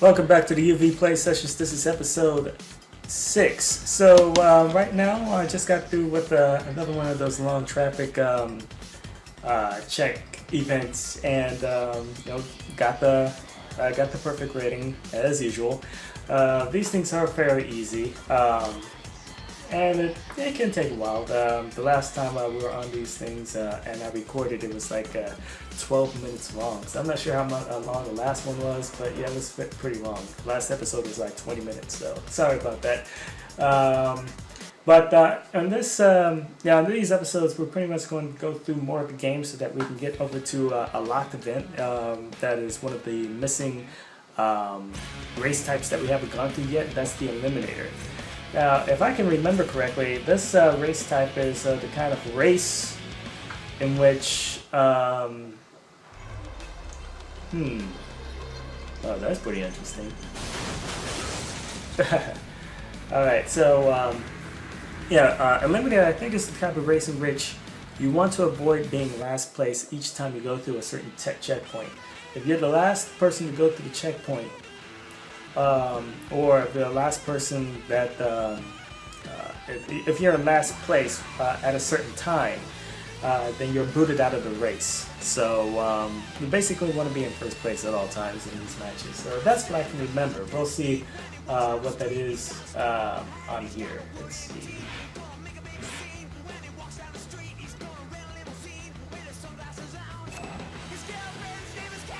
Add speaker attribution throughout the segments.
Speaker 1: Welcome back to the UV Play Sessions. This is episode 6. So right now I just got through with another one of those long traffic check events, and got the perfect rating as usual. These things are fairly easy, and it can take a while. The last time we were on these things and I recorded, it was like 12 minutes long. So I'm not sure how long the last one was, but yeah, it was pretty long. The last episode was like 20 minutes, so sorry about that. But on this, on these episodes, we're pretty much going to go through more of the game so that we can get over to a locked event. That is one of the missing race types that we haven't gone through yet. That's the Eliminator. Now, if I can remember correctly, this race type is the kind of race in which, oh, that's pretty interesting. Alright, so, Eliminator, I think, is the type of race in which you want to avoid being last place each time you go through a certain checkpoint. If you're the last person to go through the checkpoint, or the last person that, if you're in last place at a certain time, then you're booted out of the race. So you basically want to be in first place at all times in these matches. So that's what I can remember. We'll see what that is on here. Let's see.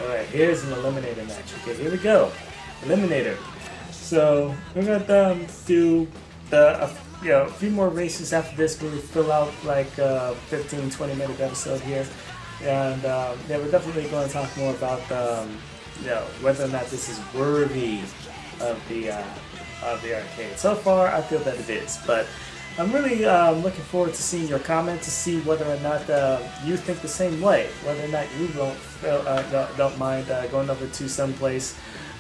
Speaker 1: Alright, here's an Eliminator match. Okay, here we go. Eliminator. So we're gonna do a few more races after this. We'll fill out like a 15-20 minute episode here, and we're definitely going to talk more about whether or not this is worthy of the arcade. So far, I feel that it is, but I'm really looking forward to seeing your comments to see whether or not you think the same way. Whether or not you don't mind going over to some place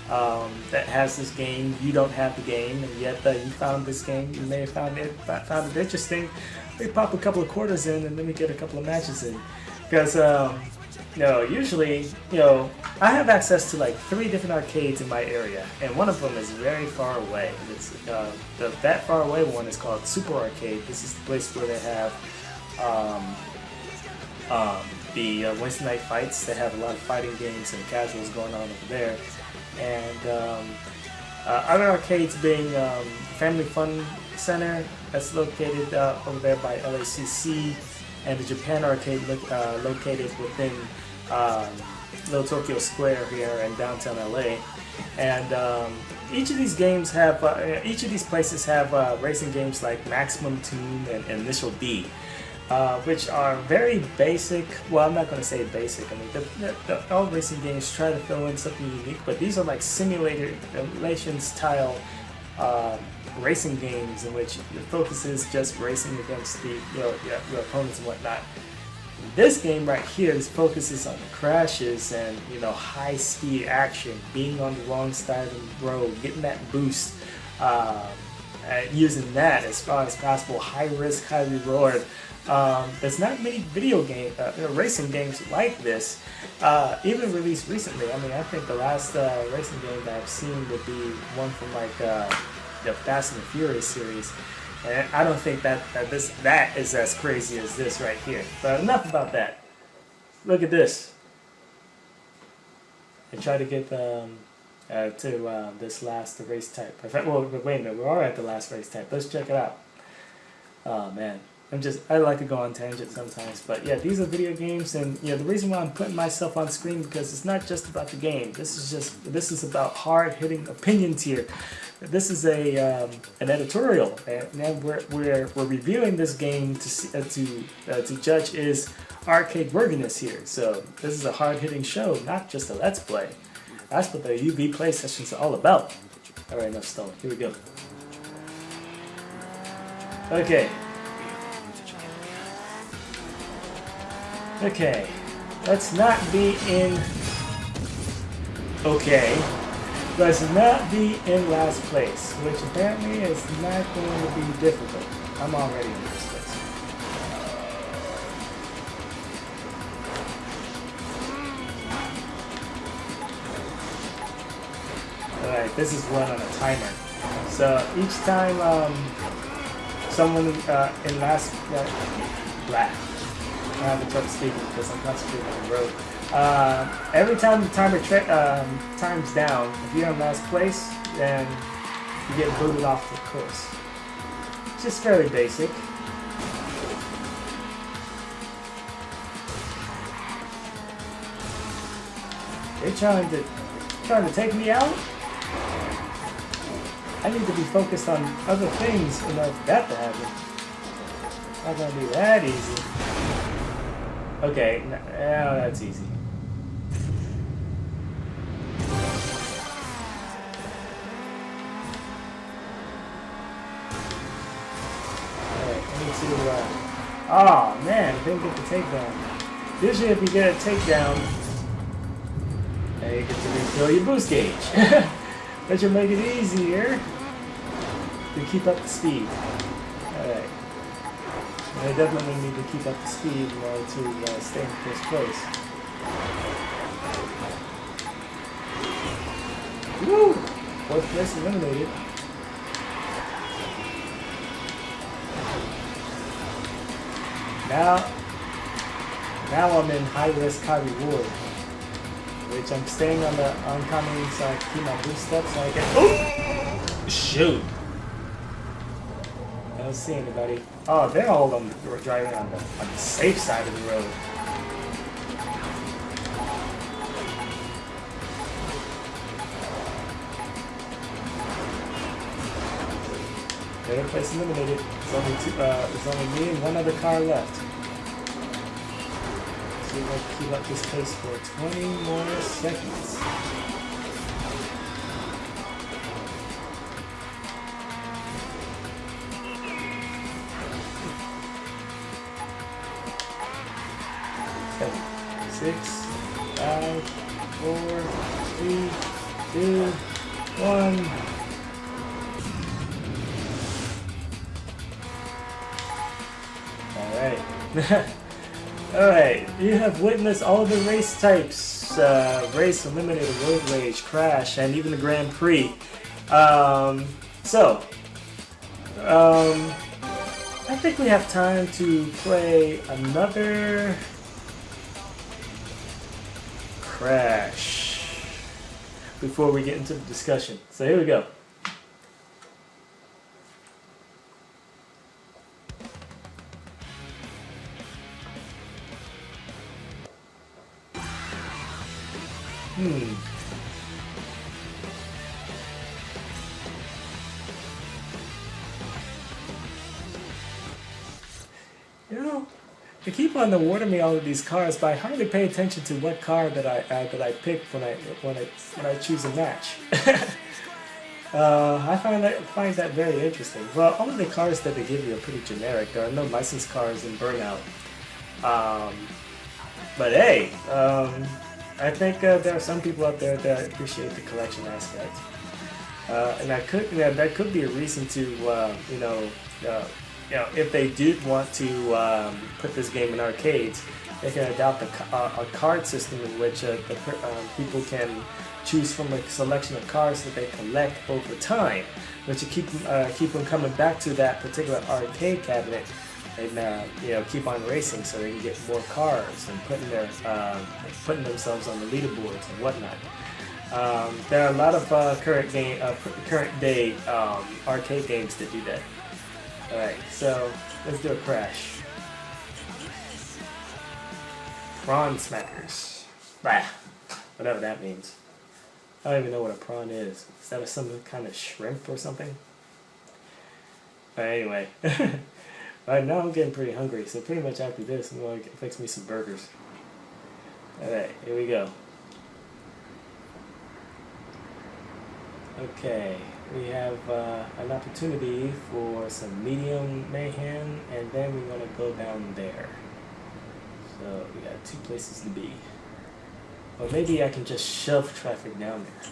Speaker 1: that has this game. You don't have the game, and yet you found this game. You may have found it interesting. We pop a couple of quarters in, and then we get a couple of matches in. Because usually, I have access to like 3 different arcades in my area, and one of them is very far away. It's that far away one is called Super Arcade. This is the place where they have the Wednesday night fights. They have a lot of fighting games and casuals going on over there. And other arcades being Family Fun Center, that's located over there by LACC, and the Japan Arcade located within Little Tokyo Square here in downtown LA. And each of these games have, each of these places have racing games like Maximum Tune and Initial D. Which are very basic. Well, I'm not going to say basic. I mean, all racing games try to throw in something unique, but these are like simulation style racing games in which the focus is just racing against your opponents and whatnot. This game right here, this focuses on crashes and high speed action, being on the wrong side of the road, getting that boost, using that as far as possible. High risk, high reward. There's not many video game racing games like this, even released recently. I mean, I think the last racing game that I've seen would be one from like the Fast and the Furious series, and I don't think that is as crazy as this right here. But enough about that. Look at this. I try to get to this last race type. Well, wait a minute, we are at the last race type. Let's check it out. Oh man. I like to go on tangents sometimes, but yeah, these are video games, and the reason why I'm putting myself on screen because it's not just about the game. This is about hard-hitting opinions here. This is an editorial, and we're reviewing this game to judge its arcade worthiness here. So this is a hard-hitting show, not just a Let's Play. That's what the UV Play Sessions are all about. All right, enough stalling. Here we go. Okay. Okay, let's not be in. Okay, let's not be in last place, which apparently is not going to be difficult. I'm already in first place. Alright, this is run on a timer. So each time someone in last I have to start speaking because I'm concentrating on the road. Every time the timer times down, if you're in last place, then you get booted off the course. It's just fairly basic. They're trying to take me out? I need to be focused on other things in order for that to happen. Not gonna be that easy. Okay, now that's easy. Alright, I need to, oh man, didn't get the takedown. Usually if you get a takedown, you get to refill your boost gauge. That should make it easier to keep up the speed. Alright. I definitely need to keep up the speed in order to stay in first place. Woo! Fourth place eliminated. Now I'm in high risk, high reward. Which I'm staying on the oncoming so I can keep my boost up so I can. Ooh! Shoot! I don't see anybody. Oh, they're all driving on the safe side of the road. Third place eliminated. There's only me and one other car left. See if I can keep up this pace for 20 more seconds. Seven, 6, 5, 4, 3, 2, 1. Alright. Alright, you have witnessed all the race types. Race, eliminated, road rage, crash, and even the Grand Prix. I think we have time to play another crash before we get into the discussion. So here we go. You know, they keep on awarding me all of these cars, but I hardly pay attention to what car that I pick when I choose a match. I find that very interesting. Well, all of the cars that they give you are pretty generic. There are no licensed cars in Burnout. But hey, I think there are some people out there that appreciate the collection aspect, and that could be a reason to if they do want to put this game in arcades, they can adopt a card system in which people can choose from a selection of cards that they collect over time, which will keep them coming back to that particular arcade cabinet and keep on racing so they can get more cars and putting themselves on the leaderboards and whatnot. There are a lot of current day arcade games that do that. Alright, so let's do a crash. Prawn smackers. Bah, whatever that means. I don't even know what a prawn is. Is that some kind of shrimp or something? But anyway. Alright, now I'm getting pretty hungry, so pretty much after this I'm going to fix me some burgers. Alright, here we go. Okay, we have an opportunity for some medium mayhem, and then we're going to go down there. So we got 2 places to be. Or maybe I can just shove traffic down there.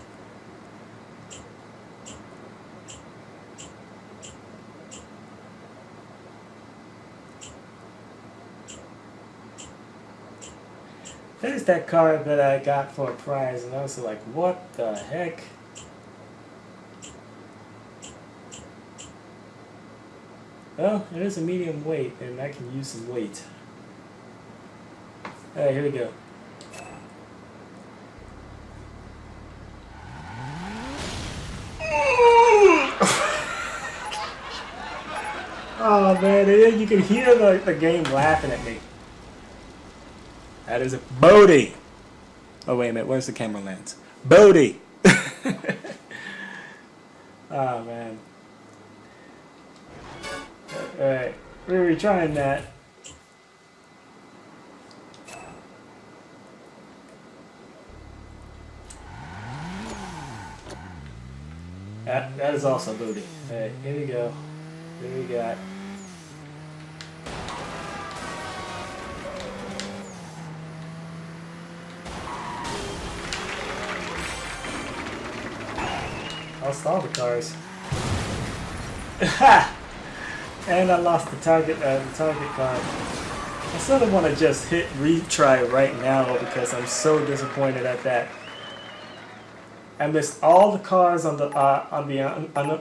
Speaker 1: There's that car that I got for a prize, and I was like, what the heck? Well, it is a medium weight, and I can use some weight. Alright, here we go. Oh man, you can hear the game laughing at me. That is a Bodie. Oh wait a minute, where's the camera lens? Bodie. Oh man. Alright, we're retrying that. That is also booty. Alright, here we go. Here we got. I'll stall the cars. And I lost the target card. I sort of want to just hit retry right now because I'm so disappointed at that. I missed all the cars on the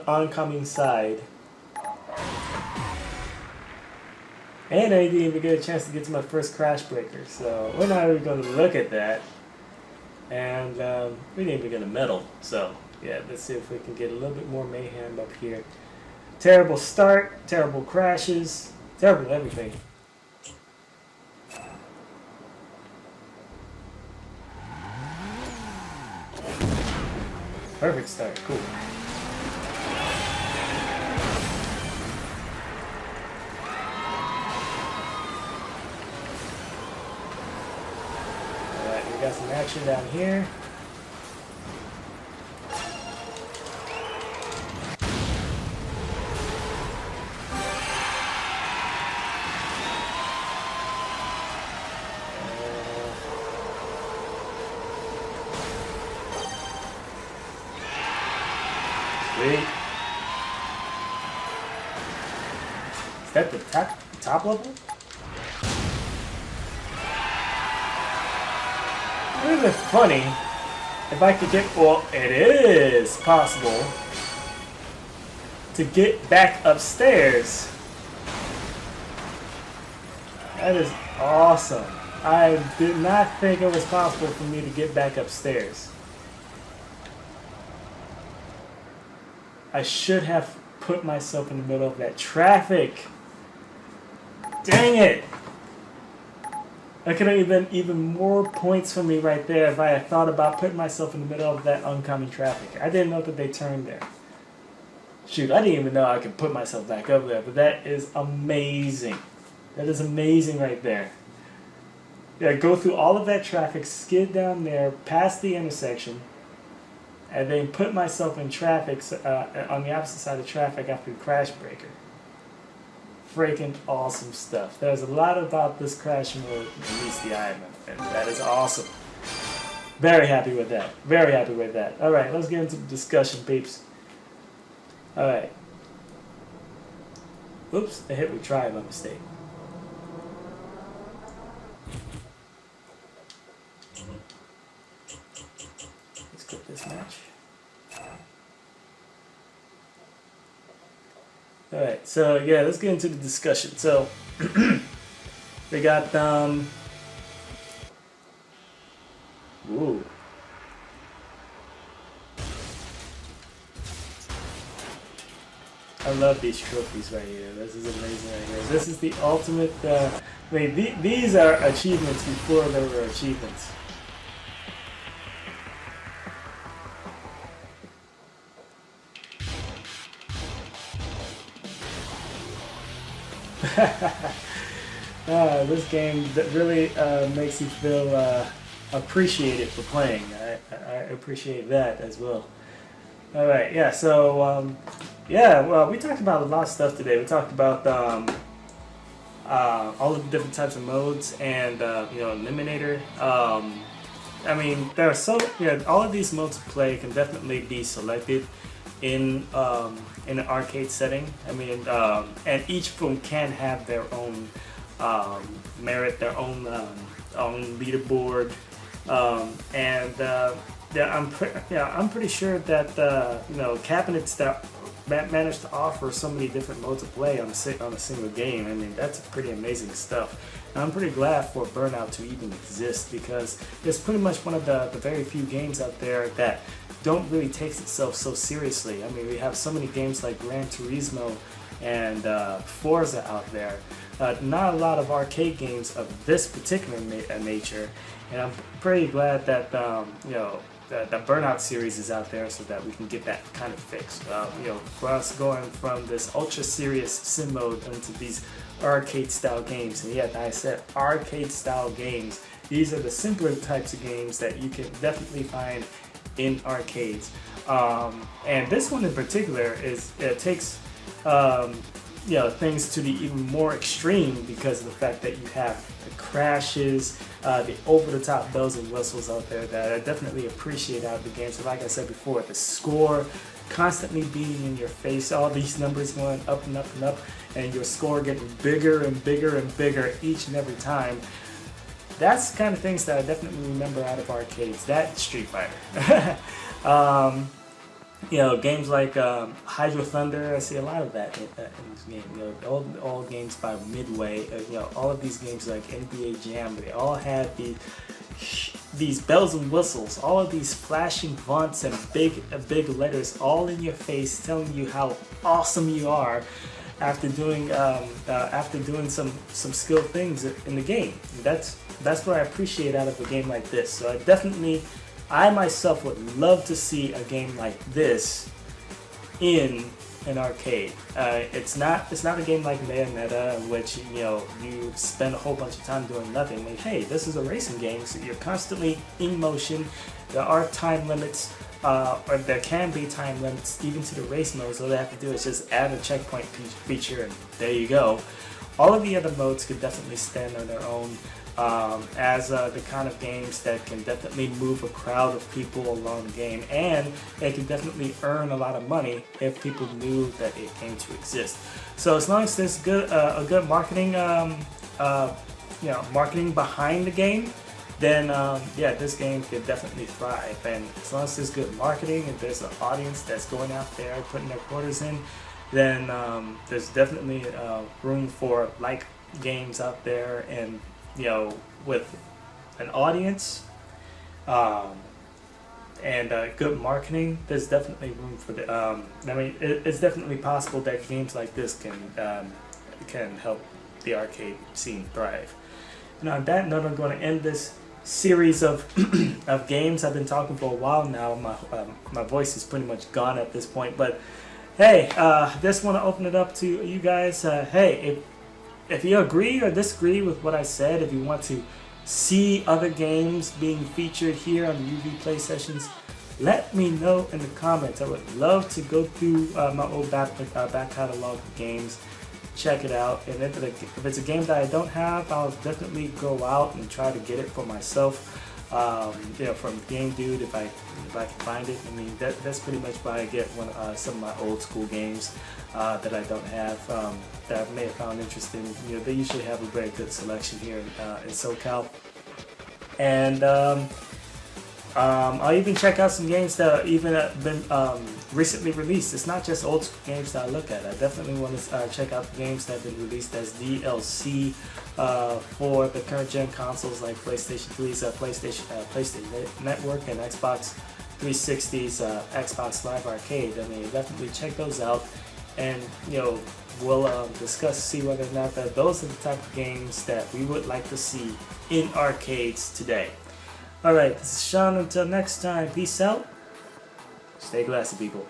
Speaker 1: oncoming side, and I didn't even get a chance to get to my first crash breaker. So we're not even going to look at that, and we didn't even get a medal. So yeah, let's see if we can get a little bit more mayhem up here. Terrible start, terrible crashes, terrible everything. Perfect start, cool. Alright, we got some action down here. Sweet. Is that the top level? Wouldn't it be funny if I could get, well, it is possible to get back upstairs. That is awesome. I did not think it was possible for me to get back upstairs. I should have put myself in the middle of that traffic. Dang it! That could have been even more points for me right there if I had thought about putting myself in the middle of that oncoming traffic. I didn't know that they turned there. Shoot, I didn't even know I could put myself back up there, but that is amazing. That is amazing right there. Yeah, go through all of that traffic, skid down there, past the intersection, and then put myself in traffic on the opposite side of traffic after the crash breaker. Freaking awesome stuff. There's a lot about this crash mode that meets the eye, and that is awesome. Very happy with that. Very happy with that. Alright, let's get into the discussion, peeps. Alright. Oops, I hit retry by mistake. Let's quit this match. Alright, so yeah, let's get into the discussion. So, we got, ooh. I love these trophies right here. This is amazing right here. This is the ultimate, I mean, these are achievements before there were achievements. This game that really makes you feel appreciated for playing. I appreciate that as well. All right, yeah. So yeah, well, we talked about a lot of stuff today. We talked about all of the different types of modes and you know, Eliminator. I mean, there are so all of these modes to play can definitely be selected in an arcade setting. I mean, and each of them can have their own merit, their own leaderboard, and yeah, I'm pretty sure that you know, cabinets that managed to offer so many different modes of play on a single game. I mean, that's pretty amazing stuff. And I'm pretty glad for Burnout to even exist, because it's pretty much one of the very few games out there that don't really take itself so seriously. I mean, we have so many games like Gran Turismo and Forza out there. Not a lot of arcade games of this particular nature, and I'm pretty glad that the Burnout series is out there so that we can get that kind of fixed. For us going from this ultra serious sim mode into these arcade style games, and yeah, I said arcade style games. These are the simpler types of games that you can definitely find in arcades. And this one in particular takes things to the even more extreme because of the fact that you have the crashes, the over-the-top bells and whistles out there that I definitely appreciate out of the game. So like I said before, the score constantly being in your face, all these numbers going up and up and up, and your score getting bigger and bigger and bigger each and every time. That's the kind of things that I definitely remember out of arcades. That Street Fighter. Games like Hydro Thunder, I see a lot of that in this game. All games by Midway. All of these games like NBA Jam, they all had these bells and whistles, all of these flashing fonts and big letters all in your face, telling you how awesome you are after doing some skilled things in the game. That's what I appreciate out of a game like this. So I myself would love to see a game like this in an arcade. It's not a game like Bayonetta, in which you spend a whole bunch of time doing nothing. Like, hey, this is a racing game, so you're constantly in motion. There are time limits, or there can be time limits even to the race modes. All they have to do is just add a checkpoint feature, and there you go. All of the other modes could definitely stand on their own. As the kind of games that can definitely move a crowd of people along the game, and they can definitely earn a lot of money if people knew that it came to exist. So as long as there's a good marketing, marketing behind the game, then this game could definitely thrive. And as long as there's good marketing and there's an audience that's going out there putting their quarters in, then there's definitely room for like games out there, and with an audience and good marketing, there's definitely room for the. It's definitely possible that games like this can help the arcade scene thrive. And on that note, I'm going to end this series of of games. I've been talking for a while now. My voice is pretty much gone at this point, but hey, just want to open it up to you guys. Hey, if you agree or disagree with what I said, if you want to see other games being featured here on the UV Play Sessions, let me know in the comments. I would love to go through my old back catalog of games, check it out, and if it's a game that I don't have, I'll definitely go out and try to get it for myself. From Game Dude, if I can find it. I mean, that's pretty much why I get some of my old school games that I don't have, that I may have found interesting. They usually have a very good selection here in SoCal. And I'll even check out some games that even been recently released. It's not just old school games that I look at. I definitely want to check out the games that have been released as DLC for the current gen consoles like PlayStation 3's PlayStation Network and Xbox 360's Xbox Live Arcade. I mean, definitely check those out, and we'll see whether or not that those are the type of games that we would like to see in arcades today. Alright, this is Sean. Until next time, peace out. Stay classy, people.